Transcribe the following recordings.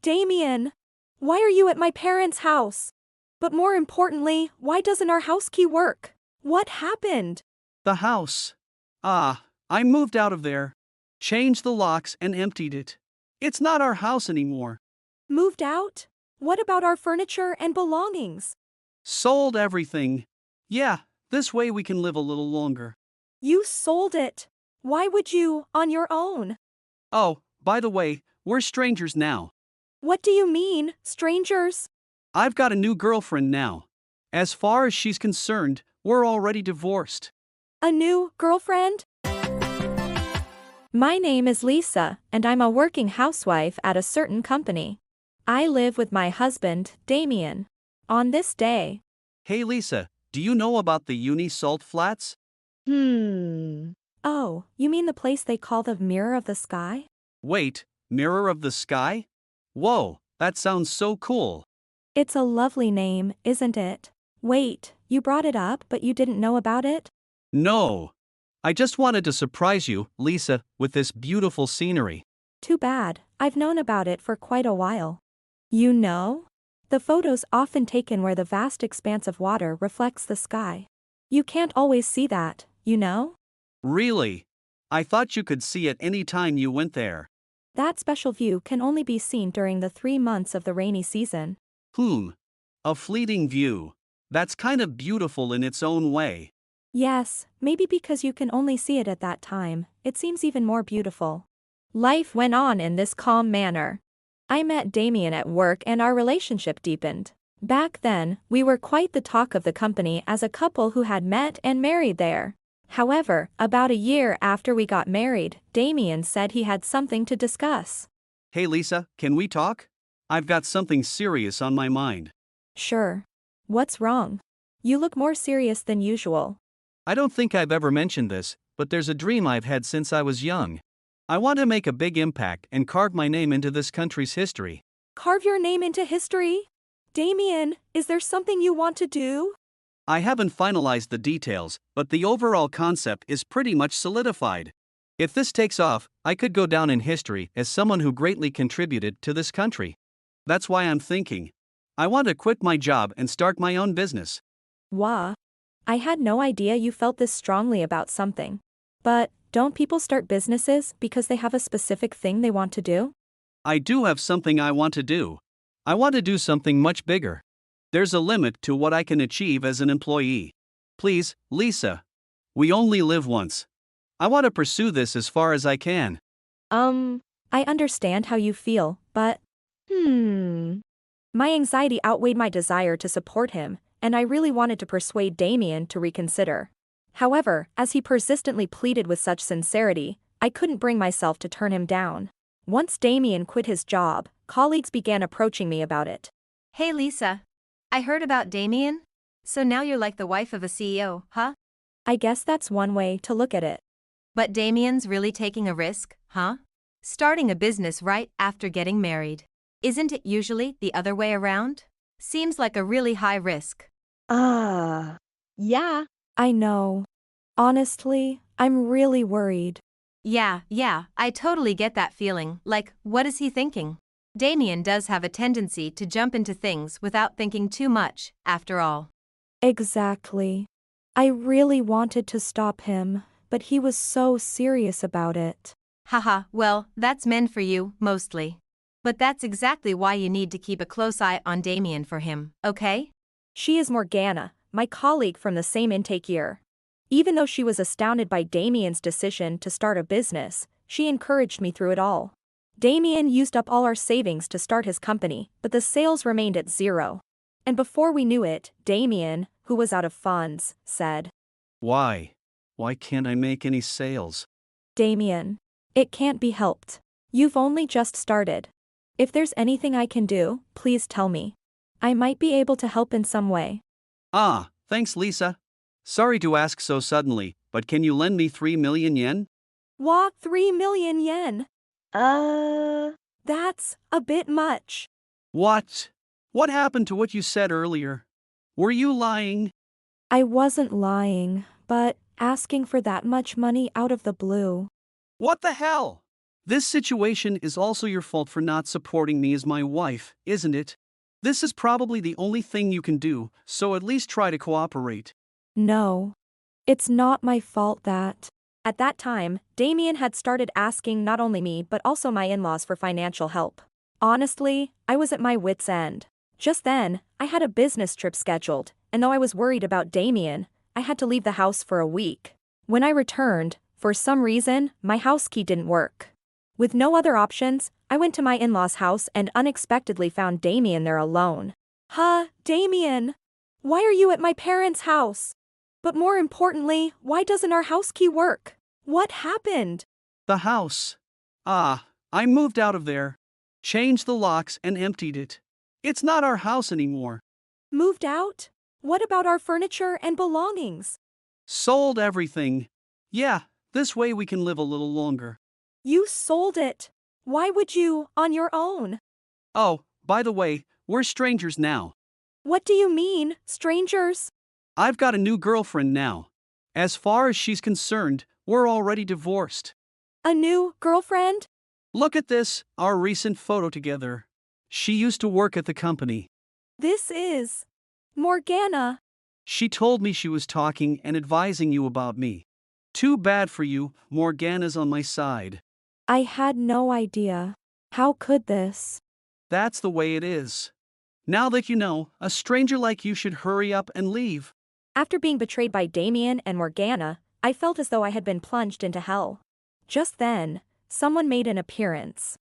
Damien! Why are you at my parents' house? But more importantly, why doesn't our house key work? What happened? The house. I moved out of there, changed the locks and emptied it. It's not our house anymore. Moved out? What about our furniture and belongings? Sold everything. Yeah, this way we can live a little longer. You sold it. Why would you, on your own? Oh, by the way, we're strangers now. What do you mean, strangers? I've got a new girlfriend now. As far as she's concerned, we're already divorced. A new girlfriend? My name is Lisa, and I'm a working housewife at a certain company. I live with my husband, Damien. On this day. Hey Lisa, do you know about the Uni Salt Flats? Oh, you mean the place they call the Mirror of the Sky? Wait, Mirror of the Sky? Whoa, that sounds so cool. It's a lovely name, isn't it? Wait, you brought it up but you didn't know about it? No. I just wanted to surprise you, Lisa, with this beautiful scenery. Too bad, I've known about it for quite a while. You know? The photos often taken where the vast expanse of water reflects the sky. You can't always see that, you know? Really? I thought you could see it any time you went there. That special view can only be seen during the 3 months of the rainy season. A fleeting view. That's kind of beautiful in its own way. Yes, maybe because you can only see it at that time, it seems even more beautiful. Life went on in this calm manner. I met Damien at work and our relationship deepened. Back then, we were quite the talk of the company as a couple who had met and married there. However, about a year after we got married, Damien said he had something to discuss. Hey Lisa, can we talk? I've got something serious on my mind. Sure. What's wrong? You look more serious than usual. I don't think I've ever mentioned this, but there's a dream I've had since I was young. I want to make a big impact and carve my name into this country's history. Carve your name into history? Damien, is there something you want to do? I haven't finalized the details, but the overall concept is pretty much solidified. If this takes off, I could go down in history as someone who greatly contributed to this country. That's why I'm thinking. I want to quit my job and start my own business. Wah. I had no idea you felt this strongly about something. But, don't people start businesses because they have a specific thing they want to do? I do have something I want to do. I want to do something much bigger. There's a limit to what I can achieve as an employee. Please, Lisa. We only live once. I want to pursue this as far as I can. I understand how you feel, but… My anxiety outweighed my desire to support him, and I really wanted to persuade Damien to reconsider. However, as he persistently pleaded with such sincerity, I couldn't bring myself to turn him down. Once Damien quit his job, colleagues began approaching me about it. Hey Lisa. I heard about Damien? So now you're like the wife of a CEO, huh? I guess that's one way to look at it. But Damien's really taking a risk, huh? Starting a business right after getting married. Isn't it usually the other way around? Seems like a really high risk. Yeah. I know. Honestly, I'm really worried. Yeah, I totally get that feeling. Like, what is he thinking? Damien does have a tendency to jump into things without thinking too much, after all. Exactly. I really wanted to stop him, but he was so serious about it. Haha, well, that's men for you, mostly. But that's exactly why you need to keep a close eye on Damien for him, okay? She is Morgana, my colleague from the same intake year. Even though she was astounded by Damien's decision to start a business, she encouraged me through it all. Damien used up all our savings to start his company, but the sales remained at 0. And before we knew it, Damien, who was out of funds, said, Why? Why can't I make any sales? Damien, it can't be helped. You've only just started. If there's anything I can do, please tell me. I might be able to help in some way. Thanks Lisa. Sorry to ask so suddenly, but can you lend me 3 million yen? What, 3 million yen? That's a bit much. What? What happened to what you said earlier? Were you lying? I wasn't lying, but asking for that much money out of the blue. What the hell? This situation is also your fault for not supporting me as my wife, isn't it? This is probably the only thing you can do, so at least try to cooperate. No. It's not my fault that. At that time, Damien had started asking not only me but also my in-laws for financial help. Honestly, I was at my wit's end. Just then, I had a business trip scheduled, and though I was worried about Damien, I had to leave the house for a week. When I returned, for some reason, my house key didn't work. With no other options, I went to my in-laws' house and unexpectedly found Damien there alone. Damien! Why are you at my parents' house? But more importantly, why doesn't our house key work? What happened? The house. I moved out of there. Changed the locks and emptied it. It's not our house anymore. Moved out? What about our furniture and belongings? Sold everything. Yeah, this way we can live a little longer. You sold it. Why would you, on your own? Oh, by the way, we're strangers now. What do you mean, strangers? I've got a new girlfriend now. As far as she's concerned, we're already divorced. A new girlfriend? Look at this, our recent photo together. She used to work at the company. This is Morgana. She told me she was talking and advising you about me. Too bad for you, Morgana's on my side. I had no idea. How could this? That's the way it is. Now that you know, a stranger like you should hurry up and leave. After being betrayed by Damien and Morgana, I felt as though I had been plunged into hell. Just then, someone made an appearance.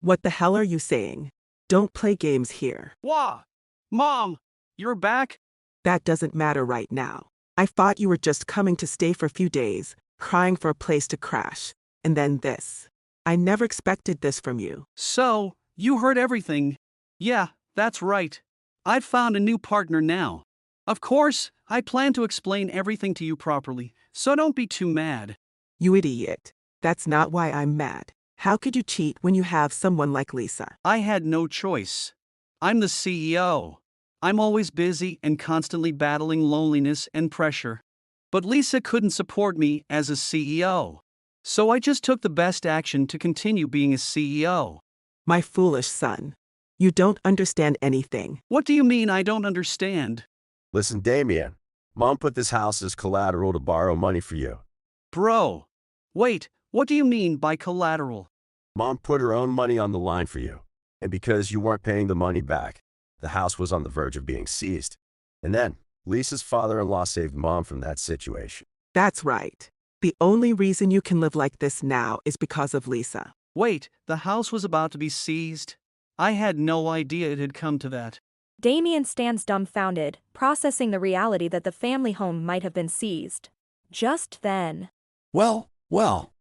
What the hell are you saying? Don't play games here. Wah! Mom, you're back? That doesn't matter right now. I thought you were just coming to stay for a few days, crying for a place to crash. And then this. I never expected this from you. So, you heard everything. Yeah, that's right. I've found a new partner now. Of course, I plan to explain everything to you properly, so don't be too mad. You idiot. That's not why I'm mad. How could you cheat when you have someone like Lisa? I had no choice. I'm the CEO. I'm always busy and constantly battling loneliness and pressure. But Lisa couldn't support me as a CEO. So I just took the best action to continue being a CEO. My foolish son. You don't understand anything. What do you mean I don't understand? Listen, Damien. Mom put this house as collateral to borrow money for you. Bro. Wait, what do you mean by collateral? Mom put her own money on the line for you. And because you weren't paying the money back, the house was on the verge of being seized. And then, Lisa's father-in-law saved Mom from that situation. That's right. The only reason you can live like this now is because of Lisa. Wait, the house was about to be seized? I had no idea it had come to that. Damien stands dumbfounded, processing the reality that the family home might have been seized. Just then. Well,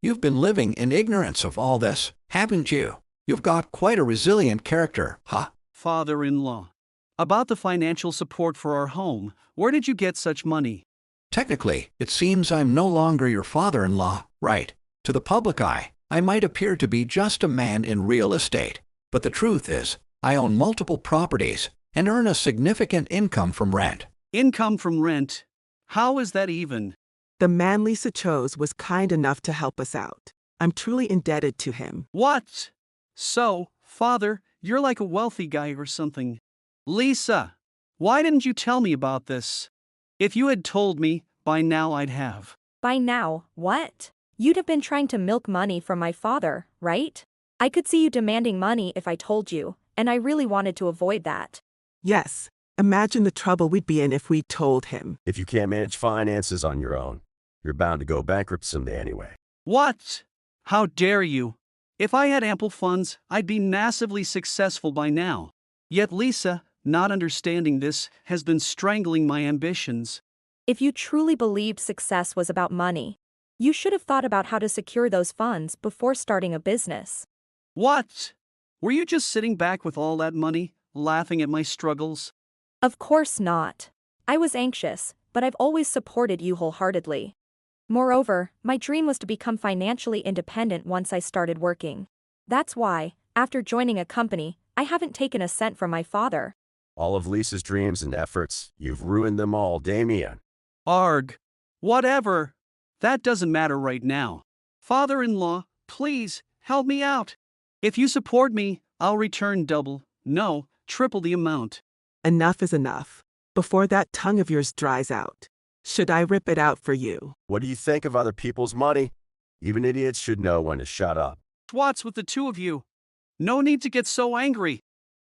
you've been living in ignorance of all this, haven't you? You've got quite a resilient character, huh? Father-in-law. About the financial support for our home, where did you get such money? Technically, it seems I'm no longer your father-in-law, right? To the public eye, I might appear to be just a man in real estate. But the truth is, I own multiple properties and earn a significant income from rent. Income from rent? How is that even? The man Lisa chose was kind enough to help us out. I'm truly indebted to him. What? So, Father, you're like a wealthy guy or something. Lisa, why didn't you tell me about this? If you had told me, by now I'd have. By now, what? You'd have been trying to milk money from my father, right? I could see you demanding money if I told you, and I really wanted to avoid that. Yes. Imagine the trouble we'd be in if we told him. If you can't manage finances on your own, you're bound to go bankrupt someday anyway. What? How dare you? If I had ample funds, I'd be massively successful by now. Yet Lisa, not understanding this, has been strangling my ambitions. If you truly believed success was about money, you should have thought about how to secure those funds before starting a business. What? Were you just sitting back with all that money, laughing at my struggles? Of course not. I was anxious, but I've always supported you wholeheartedly. Moreover, my dream was to become financially independent once I started working. That's why, after joining a company, I haven't taken a cent from my father. All of Lisa's dreams and efforts, you've ruined them all, Damien. Arg. Whatever. That doesn't matter right now. Father-in-law, please, help me out. If you support me, I'll return double, no, triple the amount. Enough is enough. Before that tongue of yours dries out. Should I rip it out for you? What do you think of other people's money? Even idiots should know when to shut up. What's with the two of you? No need to get so angry.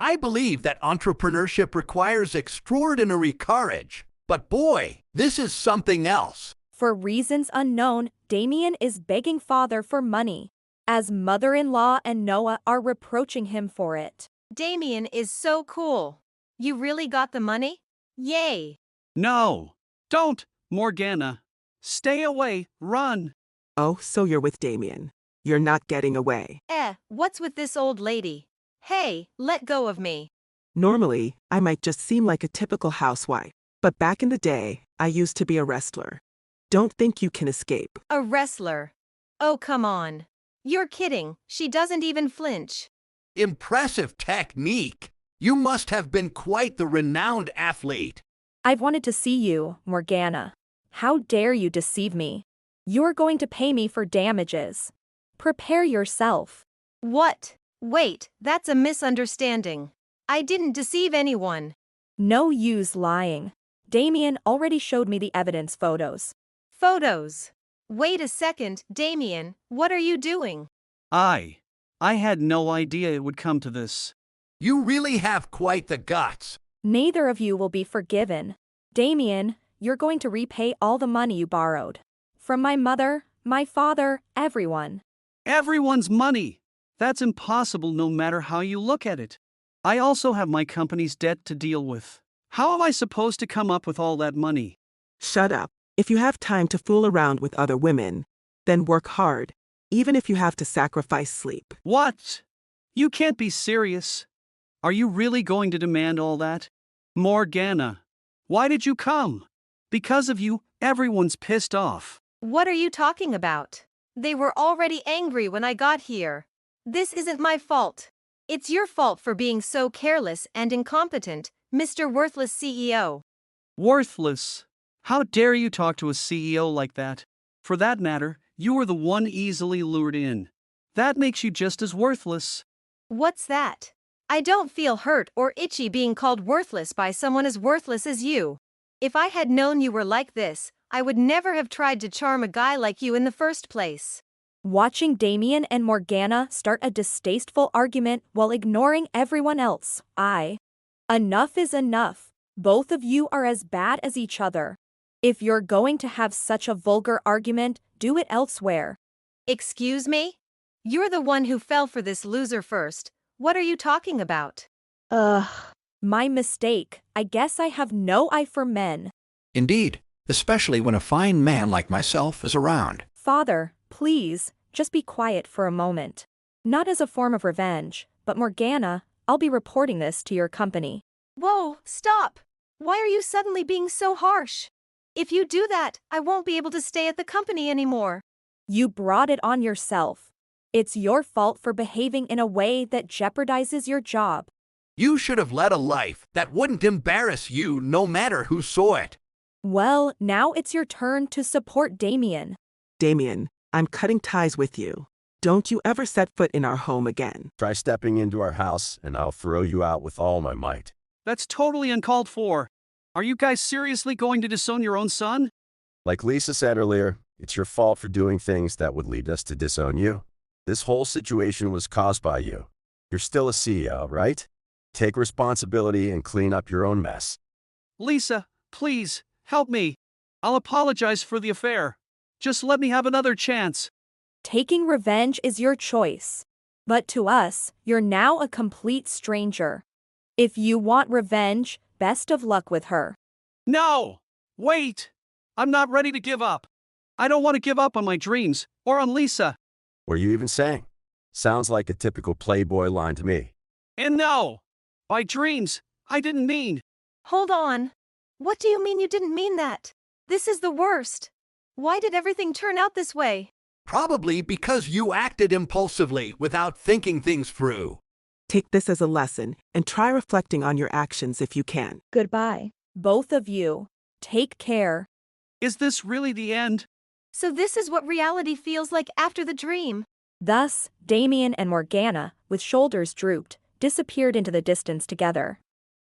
I believe that entrepreneurship requires extraordinary courage. But boy, this is something else. For reasons unknown, Damien is begging father for money, as mother-in-law and Noah are reproaching him for it. Damien is so cool. You really got the money? Yay! No, don't, Morgana. Stay away, run. Oh, so you're with Damien. You're not getting away. What's with this old lady? Hey, let go of me. Normally, I might just seem like a typical housewife. But back in the day, I used to be a wrestler. Don't think you can escape. A wrestler? Oh, come on. You're kidding. She doesn't even flinch. Impressive technique. You must have been quite the renowned athlete. I've wanted to see you, Morgana. How dare you deceive me? You're going to pay me for damages. Prepare yourself. What? Wait, that's a misunderstanding. I didn't deceive anyone. No use lying. Damien already showed me the evidence photos. Photos? Wait a second, Damien, what are you doing? I had no idea it would come to this. You really have quite the guts. Neither of you will be forgiven. Damien, you're going to repay all the money you borrowed. From my mother, my father, everyone. Everyone's money. That's impossible no matter how you look at it. I also have my company's debt to deal with. How am I supposed to come up with all that money? Shut up. If you have time to fool around with other women, then work hard, even if you have to sacrifice sleep. What? You can't be serious. Are you really going to demand all that? Morgana, why did you come? Because of you, everyone's pissed off. What are you talking about? They were already angry when I got here. This isn't my fault. It's your fault for being so careless and incompetent, Mr. Worthless CEO. Worthless? How dare you talk to a CEO like that? For that matter, you were the one easily lured in. That makes you just as worthless. What's that? I don't feel hurt or itchy being called worthless by someone as worthless as you. If I had known you were like this, I would never have tried to charm a guy like you in the first place. Watching Damien and Morgana start a distasteful argument while ignoring everyone else, Enough is enough. Both of you are as bad as each other. If you're going to have such a vulgar argument, do it elsewhere. Excuse me? You're the one who fell for this loser first. What are you talking about? My mistake. I guess I have no eye for men. Indeed, especially when a fine man like myself is around. Father, please, just be quiet for a moment. Not as a form of revenge, but Morgana, I'll be reporting this to your company. Whoa, stop! Why are you suddenly being so harsh? If you do that, I won't be able to stay at the company anymore. You brought it on yourself. It's your fault for behaving in a way that jeopardizes your job. You should have led a life that wouldn't embarrass you no matter who saw it. Well, now it's your turn to support Damien. Damien, I'm cutting ties with you. Don't you ever set foot in our home again. Try stepping into our house, and I'll throw you out with all my might. That's totally uncalled for. Are you guys seriously going to disown your own son? Like Lisa said earlier, it's your fault for doing things that would lead us to disown you. This whole situation was caused by you. You're still a CEO, right? Take responsibility and clean up your own mess. Lisa, please, help me. I'll apologize for the affair. Just let me have another chance. Taking revenge is your choice. But to us, you're now a complete stranger. If you want revenge, best of luck with her. No! Wait! I'm not ready to give up. I don't want to give up on my dreams, or on Lisa. Were you even saying? Sounds like a typical Playboy line to me. And no! By dreams, I didn't mean. Hold on. What do you mean you didn't mean that? This is the worst. Why did everything turn out this way? Probably because you acted impulsively without thinking things through. Take this as a lesson and try reflecting on your actions if you can. Goodbye. Both of you. Take care. Is this really the end? So this is what reality feels like after the dream. Thus, Damien and Morgana, with shoulders drooped, disappeared into the distance together.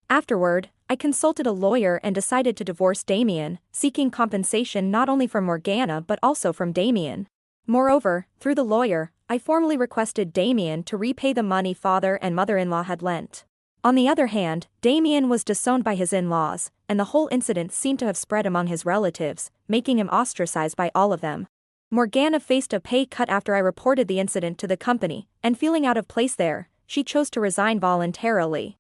Afterward, I consulted a lawyer and decided to divorce Damien, seeking compensation not only from Morgana but also from Damien. Moreover, through the lawyer, I formally requested Damien to repay the money father and mother-in-law had lent. On the other hand, Damien was disowned by his in-laws, and the whole incident seemed to have spread among his relatives, making him ostracized by all of them. Morgana faced a pay cut after I reported the incident to the company, and feeling out of place there, she chose to resign voluntarily.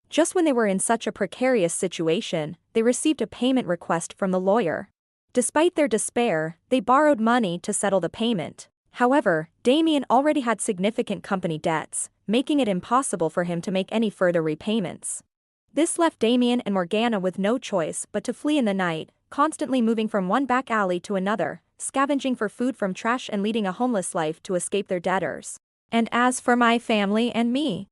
Just when they were in such a precarious situation, they received a payment request from the lawyer. Despite their despair, they borrowed money to settle the payment. However, Damien already had significant company debts, making it impossible for him to make any further repayments. This left Damien and Morgana with no choice but to flee in the night, constantly moving from one back alley to another, scavenging for food from trash and leading a homeless life to escape their debtors. And as for my family and me,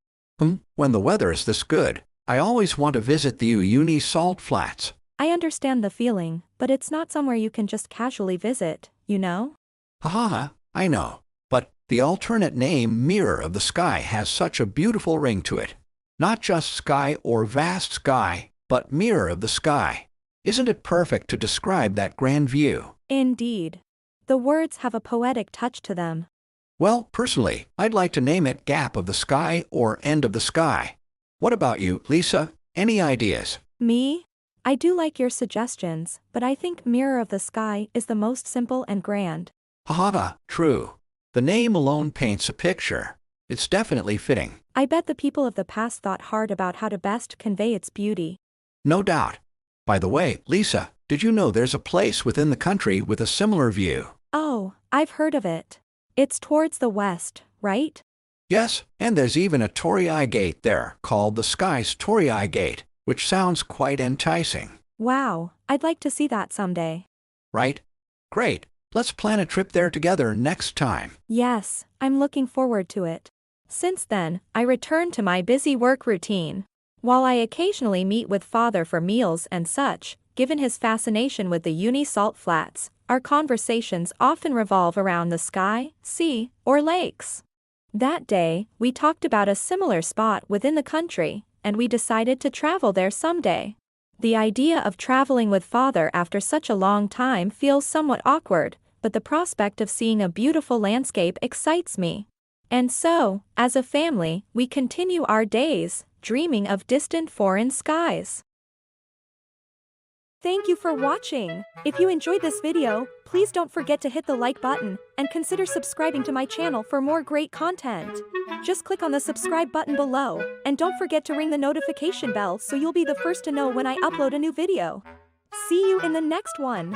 When the weather is this good, I always want to visit the Uyuni Salt Flats. I understand the feeling, but it's not somewhere you can just casually visit, you know? Haha, I know. But the alternate name Mirror of the Sky has such a beautiful ring to it. Not just sky or vast sky, but Mirror of the Sky. Isn't it perfect to describe that grand view? Indeed. The words have a poetic touch to them. Well, personally, I'd like to name it Gap of the Sky or End of the Sky. What about you, Lisa? Any ideas? Me? I do like your suggestions, but I think Mirror of the Sky is the most simple and grand. Haha, true. The name alone paints a picture. It's definitely fitting. I bet the people of the past thought hard about how to best convey its beauty. No doubt. By the way, Lisa, did you know there's a place within the country with a similar view? Oh, I've heard of it. It's towards the west, right? Yes, and there's even a Torii Gate there called the Sky's Torii Gate, which sounds quite enticing. Wow, I'd like to see that someday. Right? Great. Let's plan a trip there together next time. Yes, I'm looking forward to it. Since then, I return to my busy work routine. While I occasionally meet with father for meals and such, given his fascination with the Uni Salt Flats, our conversations often revolve around the sky, sea, or lakes. That day, we talked about a similar spot within the country, and we decided to travel there someday. The idea of traveling with father after such a long time feels somewhat awkward, but the prospect of seeing a beautiful landscape excites me. And so, as a family, we continue our days, dreaming of distant foreign skies. Thank you for watching. If you enjoyed this video, please don't forget to hit the like button, and consider subscribing to my channel for more great content. Just click on the subscribe button below, and don't forget to ring the notification bell so you'll be the first to know when I upload a new video. See you in the next one.